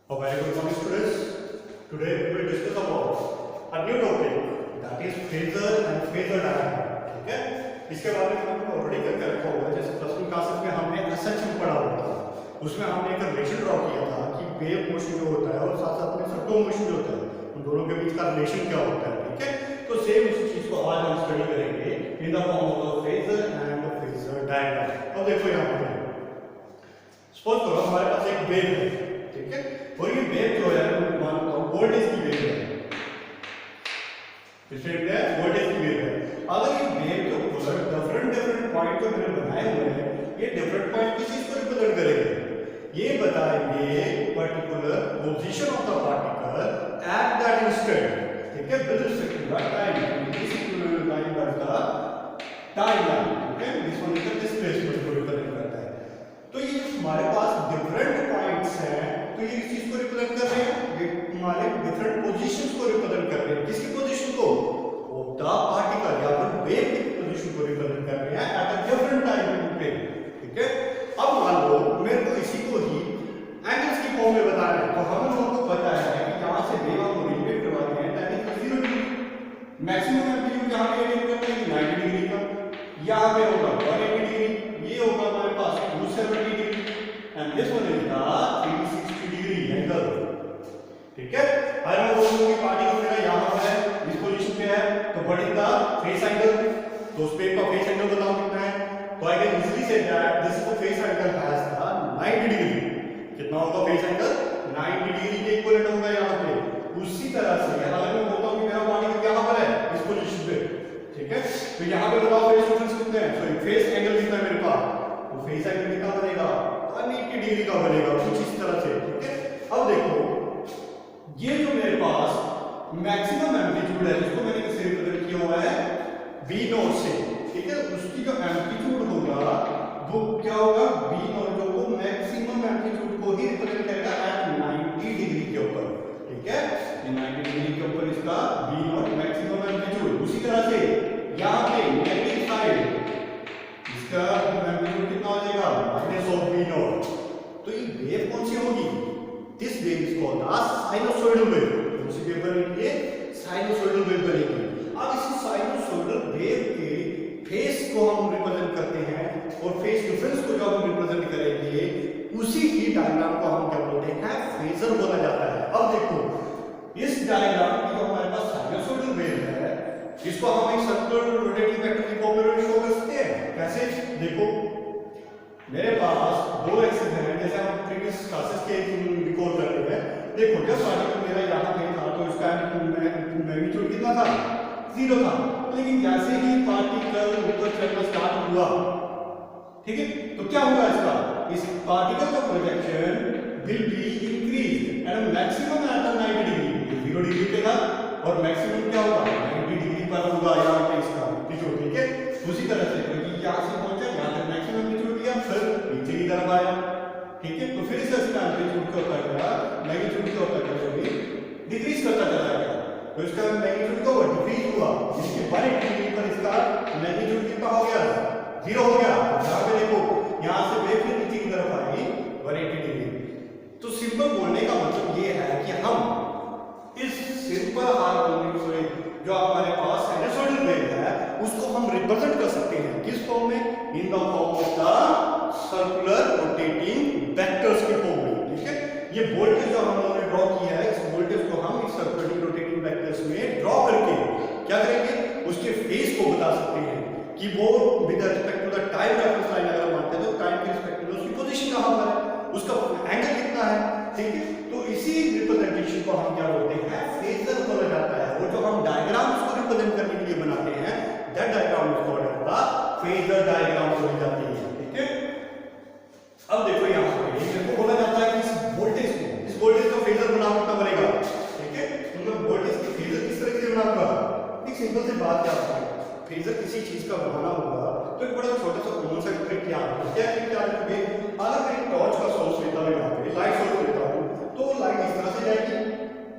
A very good morning, students. Today we will discuss about a new topic, that is phasor and phasor diagram. ठीक है, इसके बारे में हमने already करके रखा हुआ है. जैसे प्लस वन क्लासेस में हमने एसएचएम पढ़ा हुआ था, उसमें हमने एक रिलेशन ड्रॉ किया था कि वेव मोशन जो होता है और साथ साथ में सर्कुलर मोशन जो होता है, उन दोनों के बीच का रिलेशन क्या होता है. ठीक है, तो सेम उसी चीज को आज हम स्टडी करेंगे in the form of phasor and phasor diagram. अब देखो यहाँ पे सपोज करो हमारे पास एक वेव है. ठीक है, और ये वेव जो है मैं मानता हूँ वोल्टेज की वेव है. इसमें क्या है, वोल्टेज की वेव है. अगर ये वेव के ऊपर डिफरेंट पॉइंट जो मैंने बनाए हुए हैं, ये डिफरेंट पॉइंट किस चीज को रिप्रेजेंट करेंगे, ये बताएंगे particular position of the particle at that instant. ठीक है, with respect to the time. This equivalent line by the time line. ठीक है, this one is the displacement को रिप्रेजेंट करता है. तो ये जो हमारे पास डिफरेंट पॉइंट्स हैं, तो ये इस चीज को रिप्रेजेंट कर रहे हैं, ये हमारे डिफरेंट पोजीशंस को रिप्रेजेंट कर रहे हैं. किसकी पोजीशन को, ऑफ द पार्टिकल या फिर वेव की पोजीशन को रिप्रेजेंट कर रहे हैं एट अ डिफरेंट टाइम पे. ठीक है, अब मान लो मेरे को इसी को ही एंगल्स की फॉर्म में बताना है, तो हम लोगों को पता है कि यहां से वेव हम ओरिएंटेट करवाते हैं that is 0 degree. Maximum amplitude यहां पे ओरिएंट करते हैं 90 डिग्री का, यहां पे होगा 180 डिग्री, ये होगा हमारे पास 270 degree and this one is the 360 degree angle. ठीक है, अगर मैं बोलूं कि पार्टिकल मेरा यहां है, इस पोजीशन पे है, तो what is the face angle, तो उस पे का फेस एंगल बताओ कितना है. तो I can easily say that this is the face angle has the 90 degree. कितना होगा फेस एंगल, 90 डिग्री के इक्विवेलेंट होगा यहां पे. उसी तरह से यहां अगर मैं बोलता हूं कि मेरा पार्टिकल यहां पर है इस पोजीशन पे. ठीक है, तो यहां पे बताओ फेस डिफरेंस कितने हैं, सॉरी फेस एंगल कितना है मेरे पास, तो फेस एंगल कितना बनेगा, 180 डिग्री का बनेगा कुछ इस तरह से. ठीक है, अब देखो ये जो मेरे पास मैक्सिमम एम्पलीट्यूड है, जिसको मैंने किससे रिप्रेजेंट किया हुआ है, v नॉट से. ठीक है, उसकी जो एम्पलीट्यूड होगा वो क्या होगा, v नॉट जो वो मैक्सिमम एम्पलीट्यूड को ही रिप्रेजेंट करेगा एट 90 डिग्री के ऊपर. ठीक है, ये 90 डिग्री के ऊपर इसका v नॉट मैक्सिमम एम्पलीट्यूड. उसी तरह से यहां पे नेगेटिव साइड इसका एम्पलीट्यूड कितना हो जाएगा, माइनस ऑफ v नॉट. तो ये वेव कौन सी होगी, this wave is called the sinusoidal wave. उसी वेव बनेगी, साइनसोइडल वेव बनेगी. अब इसी साइनसोइडल वेव के फेस को हम रिप्रेजेंट करते हैं और फेस डिफरेंस को जो हम रिप्रेजेंट करेंगे उसी की डायग्राम को हम क्या बोलते हैं, फेजर बोला जाता है. अब देखो इस डायग्राम की जो हमारे पास साइनसोइडल वेव है, इसको हम एक सर्कुलर रोटेटिंग वेक्टर की फॉर्म में शो कर सकते हैं. कैसे, देखो मेरे पास दो एक्सिस हैं, जैसे हम प्रीवियस क्लासेस के रिकॉल करते हैं. देखो जब पार्टिकल मेरा यहाँ पे था तो इसका मैग्नीट्यूड कितना था, 0 था. लेकिन जैसे ही पार्टिकल ऊपर चढ़ना स्टार्ट हुआ, ठीक है, तो क्या होगा इसका, इस पार्टिकल का projection will be increased and maximum at 90 degree. 0 degree पे था और मैक्सिमम क्या होगा, 90 डिग्री पर होगा यहाँ पे इसका एम्पलीट्यूड. ठीक है, उसी तरह से क्योंकि यहाँ से पहुंचा, यहाँ तक मैक्सिमम एम्पलीट्यूड दिया, फिर नीचे की तरफ आया. ठीक है, तो फिर इसका एम्पलीट्यूड क्या होता गया, मैग्नीट्यूड क्या होता गया, सॉरी डिक्रीज करता चला गया. तो इसका मैग्नीट्यूड क्या हुआ, डिक्रीज हुआ, जिसके 180 डिग्री पर इसका मैग्नीट्यूड कितना हो गया, 0 हो गया. यहाँ पे देखो यहाँ से वेव फिर नीचे की तरफ आई 180 डिग्री. तो सिंपल बोलने का मतलब ये है कि हम इस सिंपल हार्मोनिक जो हमारे पास साइनसोइडल वेव है उसको हम रिप्रेजेंट कर सकते हैं किस फॉर्म में, in the form of the circular rotating vectors के फॉर्म में. ठीक है, ये वोल्टेज जो हम लोगों ने ड्रॉ किया है, इस वोल्टेज को हम इस सर्कुलर रोटेटिंग वेक्टर्स में ड्रॉ करके क्या करेंगे, उसके फेस को बता सकते हैं कि वो with respect to the time reference line अगर मानते हैं तो टाइम के रिस्पेक्ट में उसकी पोजीशन कहां पर है, उसका एंगल कितना है. ठीक है, तो इसी रिप्रेजेंटेशन को हम क्या बोलते हैं, फेजर बोला जाता है. वो जो हम डायग्राम्स को रिप्रेजेंट करने के लिए बनाते हैं, that diagram is called as the phasor diagram बोली जाती है. ठीक है, अब देखो यहां पे इसको बोला जाता है कि इस वोल्टेज का फेजर बनाना कितना बनेगा. ठीक है, मतलब वोल्टेज की फेजर किस तरह से बनाऊंगा, एक सिंपल सी बात क्या है, फेजर किसी चीज का बनाना होगा तो एक बड़ा छोटा सा कॉमन सा ट्रिक क्या है, क्या करोगे, अगर मैं एक टॉर्च का सोर्स लेता हूं, यहाँ पे लाइट सोर्स लेता हूं, तो लाइट इस तरह से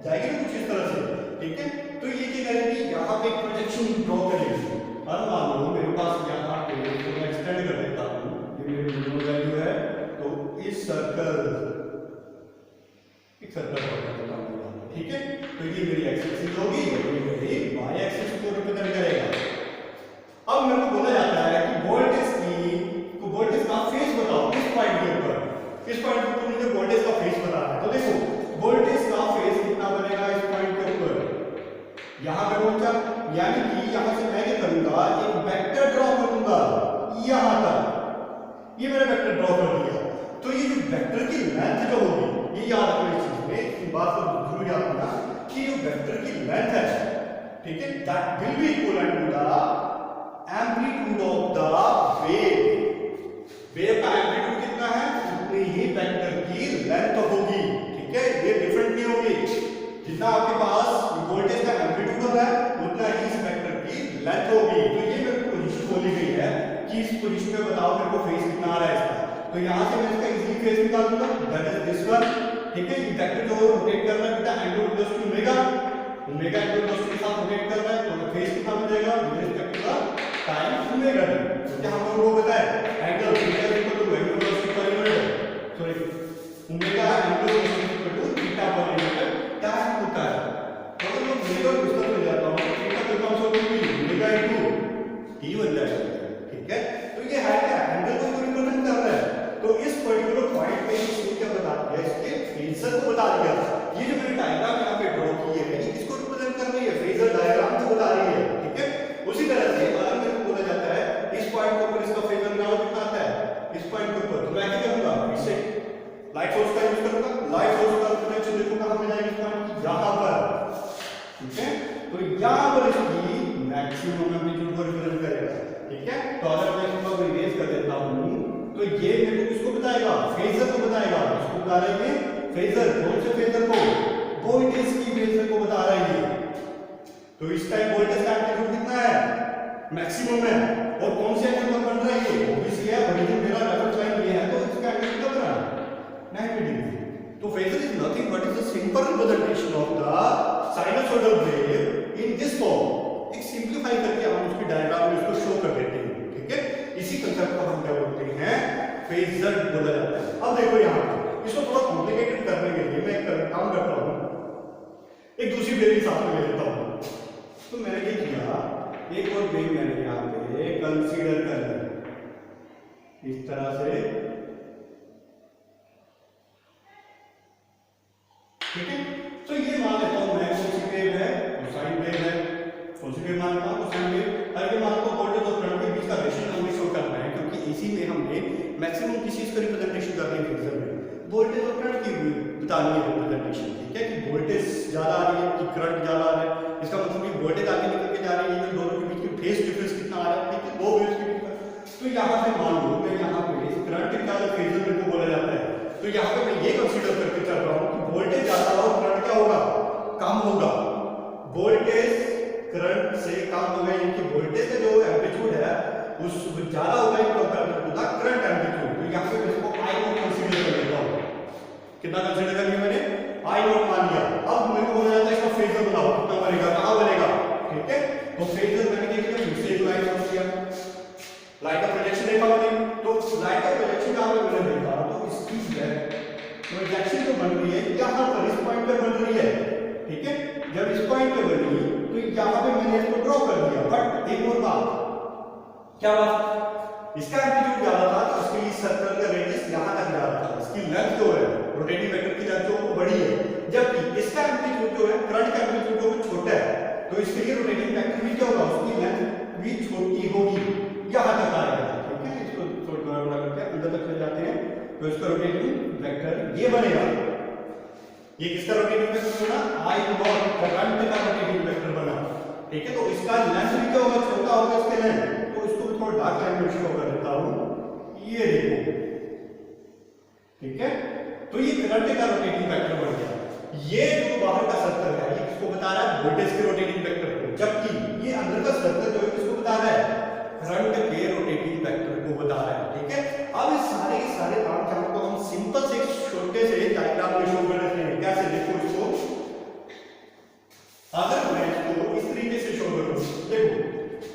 जाएगी ना कुछ इस तरह से. ठीक है, तो ये क्या करेगी, यहाँ पे एक प्रोजेक्शन ड्रॉ करेगी. और मान लो मेरे पास यहाँ पे तो मैं एक्सटेंड कर देता हूँ, ये मेरी मिनिमम वैल्यू है, तो इस सर्कल एक सर्कल ड्रॉ कर देता हूं, ठीक है। तो ये मेरी एक्स एक्सिस होगी और ये मेरी वाई एक्सिस को रिप्रेजेंट करेगा। अब मेरे को बोला जाता है कि वोल्टेज का फेज बताओ किस पॉइंट के ऊपर, किस पॉइंट के ऊपर मुझे वोल्टेज का फेज बताना है। तो देखो वोल्टेज का फेज कितना बनेगा इस पॉइंट के ऊपर, यहां पे पहुंचा, यानी कि यहां से मैं क्या करूंगा, एक वेक्टर ड्रॉ करूंगा यहां तक, ये मैंने वेक्टर ड्रॉ कर दिया। तो ये जो वेक्टर की लेंथ जो होगी, ये याद रखो इस चीज में, इस बात को जरूर याद रखना कि जो वेक्टर की लेंथ है, ठीक है, that will be equivalent to the amplitude of the wave. Wave का एम्पलीट्यूड कितना है, उतनी ही वेक्टर की लेंथ होगी, ठीक है, ये डिफरेंट नहीं होगी। जितना आपके पास वोल्टेज का एम्पलीट्यूड होता है उतना ही इस वेक्टर की लेंथ होगी। तो ये मेरे को पोजीशन बोली गई है कि इस पोजीशन में बताओ मेरे को फेज कितना आ रहा है इसका। तो यहां से मैं इसका इजीली फेज निकाल दूंगा, दैट इज दिस वन, ठीक है। ये वेक्टर जो रोटेट कर रहा है बेटा angular velocity omega, omega angular velocity के साथ रोटेट कर रहा है, तो फेज कितना मिलेगा with respect to the time omega T. तो क्या हम लोगों को पता है angle theta equal to angular velocity per unit, sorry omega angular velocity equal to theta per unit time होता है। तो अगर मैं ओमेगा को विस्तार में जाता हूं तो थीटा का कम होगा ओमेगा इनटू टी बन जाएगा, ठीक है। तो ये है क्या, एंगल को रिप्रेजेंट कर रहा है। तो इस पर्टिकुलर पॉइंट पे इसने क्या बता दिया, इसके फेजर को बता दिया। ये जो मैंने डायग्राम यहां पे ड्रॉ की है ये किसको रिप्रेजेंट कर रही है, फेजर डायग्राम को बता रही है, ठीक है। उसी तरह से अगर मेरे को बोला जाता है इस पॉइंट के ऊपर इसका फेजर निकालो कितना आता है इस पॉइंट के ऊपर, तो मैं क्या करूंगा, इससे लाइट सोर्स का यूज करूंगा। लाइट सोर्स का पोटेंशियल देखो कहां पे जाएगा, इस पॉइंट यहां पर, ठीक है। तो यहां पर इसकी मैक्सिमम एम्पलीट्यूड को रिप्रेजेंट करेगा, ठीक है। तो अगर मैं इसको इरेज कर देता हूं तो ये मेरे को किसको बताएगा, फेजर को बताएगा। इसको बता रहा है फेजर, कौन से फेजर को, वोल्टेज की फेजर को बता रहा है। तो इस टाइम वोल्टेज का एम्पलीट्यूड कितना है, मैक्सिमम है, और कौन से एंगल पर बन रहा है ये, ऑब्वियसली है ओरिजिन मेरा रेफरेंस लाइन ये है, तो इसका एंगल कितना बन रहा है 90 डिग्री। तो phasor is nothing but is a simple representation of the sinusoidal wave in this form. एक सिंपलीफाई करके हम उसकी डायग्राम में इसको शो कर देते हैं, ठीक है। इसी कंसेप्ट को हम क्या बोलते हैं, फेजर बोला जाता है। अब देखो यहां पे इसको थोड़ा कॉम्प्लिकेटेड करने के लिए मैं एक काम करता हूं, एक दूसरी वेव साथ में ले लेता हूं। तो मैंने क्या किया, एक और वेव मैंने यहां पे कंसीडर कर ली इस तरह से, ठीक है। तो ये मान लेता हूं मैं कौन सी वेव है, कोसाइन वेव है, कौन सी वेव मान लेता हूं कोसाइन वेव। और ये मान लो वोल्टेज और करंट के बीच का रेशियो हमें शो करना है, क्योंकि इसी में हमने मैक्सिमम किसी चीज का रिप्रेजेंटेशन करनी है फेजर में, वोल्टेज और करंट की बतानी है रिप्रेजेंटेशन, ठीक है। कि वोल्टेज ज्यादा आ रही है कि करंट ज्यादा आ रहा है, इसका मतलब कि वोल्टेज आगे निकल के जा रही है, इन दोनों के बीच की फेज डिफरेंस कितना आ रहा है, ठीक है, दो वेव्स के बीच का। तो यहां पे मान लो मैं यहां पे करंट का फेजर मेरे को बोला जाता है, तो यहां पे मैं ये कंसीडर करके चल रहा हूं कि वोल्टेज ज्यादा हो करंट क्या होगा, कम होगा। वोल्टेज करंट से कम होगा, यानी वोल्टेज का जो एम्पलीट्यूड है उस ज्यादा होगा in compare to the current amplitude. तो यहां पे मैं इसको आई नॉट कंसीडर कर लेता हूं, कितना कंसीडर कर लिया मैंने, आई नॉट मान लिया। अब मेरे को बोला जाता है इसका फेजर बनाओ, कितना बनेगा, कहां बनेगा, ठीक है। तो फेजर मैंने देख लिया, फिर से एक लाइन समझ लिया, लाइट का प्रोजेक्शन देखा मैंने, तो लाइट का प्रोजेक्शन कहां पे मैंने देखा, तो इसकी प्रोजेक्शन जो बन रही है यहां पर इस पॉइंट पे बन रही है, ठीक है। जब इस पॉइंट पे बनी तो यहां पे मैंने इसको ड्रॉ कर दिया, बट एक और बात, क्या बात, इसका एम्पलीट्यूड ज्यादा था तो इसके लिए सर्कल का रेडियस यहां तक जा रहा था, इसकी लेंथ जो है रोटेटिंग वेक्टर की लेंथ जो बड़ी है, जबकि इसका एम्पलीट्यूड जो है करंट का एम्पलीट्यूड जो छोटा है, तो इसके लिए रोटेटिंग वेक्टर भी क्या होगा, उसकी लेंथ भी छोटी होगी, यहां तक आएगा, ठीक है। इसको थोड़ा बड़ा करके अंदर तक ले जाते हैं, तो इसका रोटेटिंग वेक्टर ये बनेगा। ये किसका रोटेटिंग वेक्टर बना, आई नॉट करंट का रोटेटिंग वेक्टर बना, ठीक है। तो इसका लेंथ भी क्या होगा, छोटा होगा इसके लेंथ, तो इसको भी थोड़ा डार्क लाइन में शो कर देता हूं, ये देखो, ठीक है। तो ये करंट का रोटेटिंग वेक्टर बन गया। ये जो बाहर का सर्कल है ये किसको बता रहा है, वोल्टेज के रोटेटिंग वेक्टर को, जबकि ये अंदर का सर्कल जो है किसको बता रहा है, करंट के रोटेटिंग वेक्टर को बता रहा है, ठीक है। अब इस सारे के सारे काम को हम सिंपल से छोटे से डायग्राम में शो कर देते हैं। कैसे, देखो इसको, अगर मैं इसको इस तरीके से शो करूं, देखो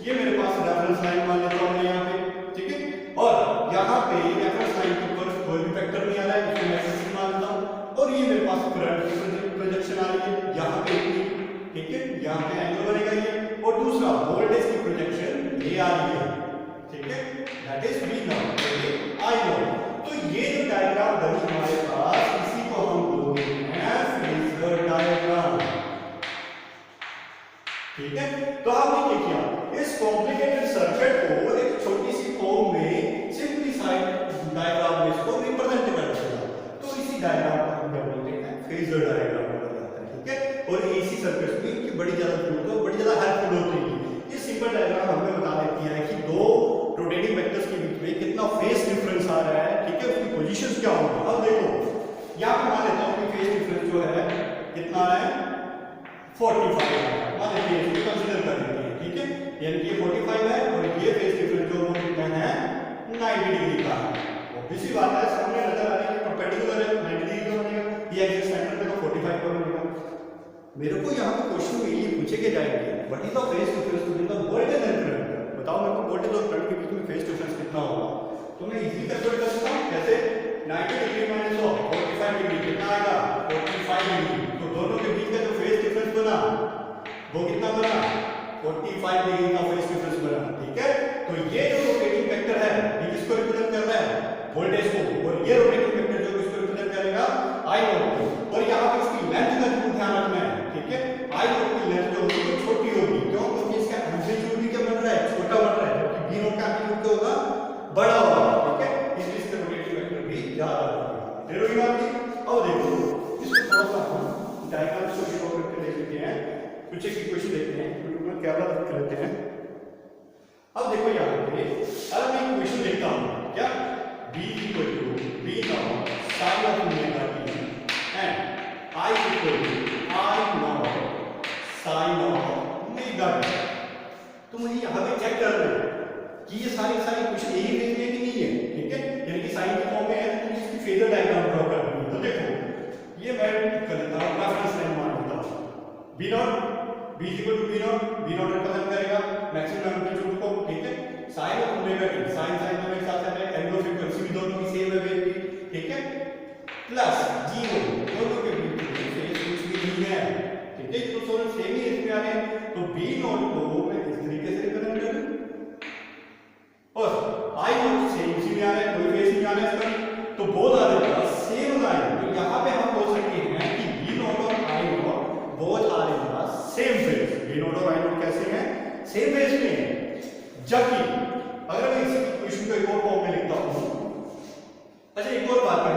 ये मेरे पास रेफरेंस लाइन मान लेता हूं यहां पे, ठीक है। और यहां पे रेफरेंस लाइन के ऊपर कोई भी वेक्टर नहीं आ रहा है, इसको मैं ऐसे मान लेता हूं, और ये मेरे पास करंट यहाँ पे एंगल बनेगा ये, और दूसरा वोल्टेज की प्रोजेक्शन ये आ रही है, ठीक है, that is V not, I not. तो ये जो डायग्राम बनी हमारे पास, इसी को हम बोलते हैं फेजर डायग्राम, ठीक है। तो आपने क्या किया, इस कॉम्प्लिकेटेड सर्किट को एक छोटी सी फॉर्म में सिंपलीफाइड डायग्राम में इसको रिप्रेजेंट कर दिया, तो इसी डायग्राम को हम क्या बोलते हैं, फेजर डायग्राम बोला जाता है, ठीक है। और एसी सर्किट में की बड़ी ज्यादा जरूरत है, बड़ी ज्यादा हेल्पफुल होती है। ये सिंपल डायग्राम हमें बता देती है कि दो रोटेटिंग वेक्टर्स के बीच में कितना फेज डिफरेंस आ रहा है, ठीक है, उसकी पोजीशंस क्या होंगी। अब देखो यहां पे मान लेता हूं कि फेज डिफरेंस जो है कितना आ रहा है, 45 है, मान लेते हैं, इसको कंसीडर कर लेते हैं, ठीक है। यानी कि 45 है और ये फेज डिफरेंस जो वो कितना है, 90 डिग्री का है। ऑब्वियसली बात है, सामने नजर आ रहा है कि परपेंडिकुलर है, 90 डिग्री का बनेगा, ये एक्सिस सेंटर पे तो 45 का बनेगा। मेरे को यहाँ पे क्वेश्चन में ये पूछे के जाएंगे, what is the phase difference between the voltage and current, बताओ मेरे को वोल्टेज और करंट के बीच में फेज डिफरेंस कितना होगा। तो मैं इजीली कैलकुलेट कर सकता हूं, कैसे, 90 डिग्री माइनस 45 डिग्री कितना आएगा, 45 डिग्री। तो दोनों के बीच का जो फेज डिफरेंस बना वो कितना बना, 45 डिग्री का फेज डिफरेंस बना, ठीक है। तो ये जो रोटेटिंग वेक्टर है ये किसको रिप्रेजेंट कर रहा है, वोल्टेज को, और ये रोटेटिंग वेक्टर जो किसको रिप्रेजेंट करेगा, आई नॉट को। और यहाँ पे इसकी लेंथ का जरूर ध्यान रखना है, ठीक है। आई नॉट की लेंथ जो होगी वो छोटी होगी, क्यों, क्योंकि इसका एम्पलीट्यूड भी क्या बन रहा है, छोटा बन रहा है, जबकि बी नॉट का एम्पलीट्यूड क्या होगा, बड़ा होगा, ठीक है। इसलिए इसका रोटेटिंग वेक्टर भी ज्यादा होगा। क्लियर होगी बात की। अब देखो इसको थोड़ा सा हम डायग्राम से शो करके देख लेते हैं, कुछ एक इक्वेशन देखते हैं, यूट्यूब में कैमरा रख कर लेते हैं। अब देखो यहाँ पे अगर मैं इक्वेशन लिखता हूँ, क्या, B equal to V naught sin of omega t and I equal to I naught sin of omega t। तो मुझे यहाँ पे चेक करना है कि ये सारी इक्वेशन यही लिखनी है कि नहीं है, ठीक है। यानी कि साइन की फॉर्म में है तो इसकी फेजर डायग्राम ड्रॉ करनी है। तो देखो ये मैं कर लेता हूँ, रेफरेंस लाइन मान लेता हूँ, V naught B equal to V naught represent करेगा मैक्सिमम एम्पलीट्यूड को, ठीक है। Sine of omega T, sine दोनों एक साथ है, एंगल ऑफ फ्रीक्वेंसी भी दोनों की सेम है वेव की, ठीक है, प्लस 0 दोनों के बीच में फेज कुछ भी नहीं है, ठीक है। तो दोनों सेम ही इसमें आ रहे हैं, तो B नॉट को मैं इस तरीके से रिप्रेजेंट कर दूं और I नॉट सेम इसी में आ रहा है, कोई फेज नहीं आ रहा है इसका, तो बोथ आर सेम लाइन। तो यहां पे हम बोल सकते हैं कि B नॉट और I naught both are in the same phase. B naught और I नॉट कैसे हैं, सेम फेज में है। जबकि अगर मैं इसी इक्वेशन को एक और फॉर्म में लिखता हूं, अच्छा एक और बात है,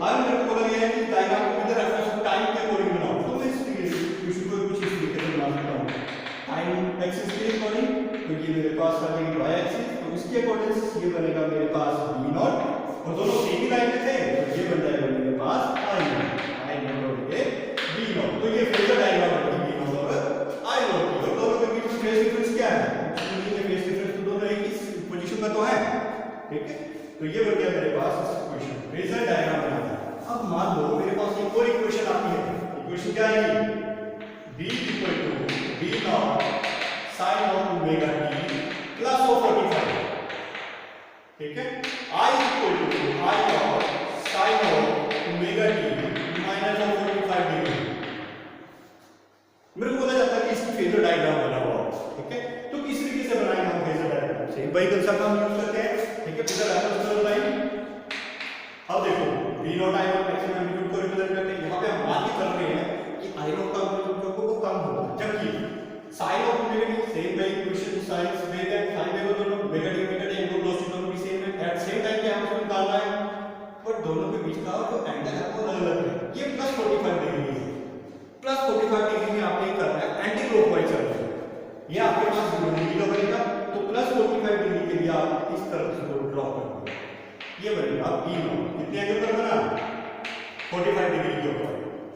अगर मेरे को बोला गया है कि डायग्राम को विद रेफरेंस टू टाइम के अकॉर्डिंग बनाओ, तो मैं इस इक्वेशन को कुछ इस तरीके से बना सकता हूं, टाइम एक्सिस के अकॉर्डिंग, तो ये मेरे पास आ जाएगी y एक्सिस, तो इसके अकॉर्डिंग ये बनेगा मेरे पास B नॉट, और दोनों सेम ही लाइन में थे, तो ये बन जाएगा मेरे पास I नॉट और ये B नॉट। तो ये फेजर डायग्राम है B नॉट और I नॉट की, और दोनों के बीच में फेज डिफरेंस क्या है, पोजीशन में तो है, ठीक है। तो ये बन गया मेरे पास इक्वेशन, फेजर डायग्राम बना। अब मान लो मेरे पास एक और इक्वेशन आती है, इक्वेशन क्या आएगी, B equal to V naught sin of omega t plus of 45, ठीक है। I equal to I naught sin of omega t minus of 45 degree. मेरे को बोला जाता है कि इसकी फेजर डायग्राम बना हुआ, ठीक है। तो किस तरीके से बनाएंगे हम फेजर डायग्राम, सेम वही कंसेप्ट हम यूज करते हैं, ठीक है। फेजर डायग्राम लाइन, अब देखो V not I not maximum amplitude को रिप्रेजेंट करते हैं, यहां पे हम मान के चल रहे हैं कि I नॉट का एम्पलीट्यूड को कम होगा, जबकि sin of omega T same वही इक्वेशन, sin वेव है, sin वेव दोनों ओमेगा टी एंगल वेलोसिटी दोनों भी सेम है, एट सेम टाइम पे हम इसको निकालना है, पर दोनों के बीच का जो एंगल है वो अलग है। ये प्लस 45 डिग्री है, प्लस 45 डिग्री में आपने करना है एंटी क्लॉकवाइज चलना है, ये आपके पास 0 डिग्री का बनेगा, तो प्लस 45 डिग्री के लिए आप इस तरफ से ड्रॉ करोगे, ये बनेगा B नॉट, कितने एंगल पर बना, 45 डिग्री के ऊपर।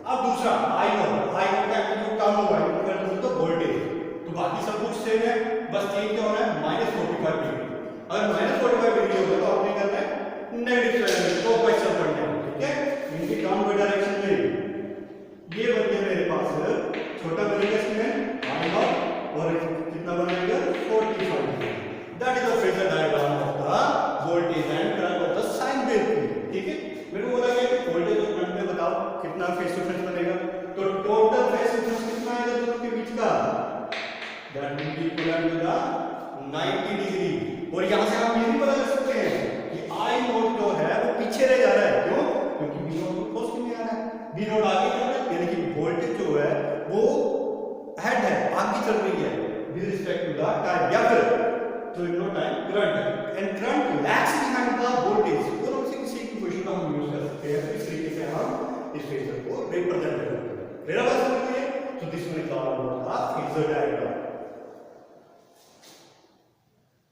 अब दूसरा I नॉट का एम्पलीट्यूड कम होगा, तो वोल्टेज, तो बाकी सब कुछ सेम है, बस चेंज क्या होना है, -45 डिग्री। अगर -45 डिग्री होगा तो आपने करना है नेगेटिव साइड में, तो क्वेश्चन पढ़ना है, ठीक है, इनकी डाउनवर्ड डायरेक्शन में। ये बन गया मेरे पास छोटा बनेगा इसमें I नॉट और कितना बनेगा 45 degree. That is the phasor diagram of the voltage and current of the sine wave, ठीक है। मेरे को बोला गया कि वोल्टेज और करंट में बताओ कितना फेज डिफरेंस बनेगा, तो टोटल फेज डिफरेंस कितना आएगा दोनों के बीच का, that will be equivalent to the 90 degree. और यहां से हम ये भी पता कर सकते हैं कि आई नोट जो है वो पीछे रह जा रहा है, क्यों? क्योंकि बी नोट क्लोज में आ रहा है, बी नोट आगे जा रहा है, यानी कि वोल्टेज जो है वो हेड है, आगे चल रही है with respect to the time, या फिर तो no time current, and current lags behind the voltage. दोनों में से किसी एक इक्वेशन का हम यूज कर सकते हैं, तो इस तरीके से हम इस फेजर को रिप्रेजेंट करते हैं। मेरा बात समझिए, तो this will call the phasor diagram.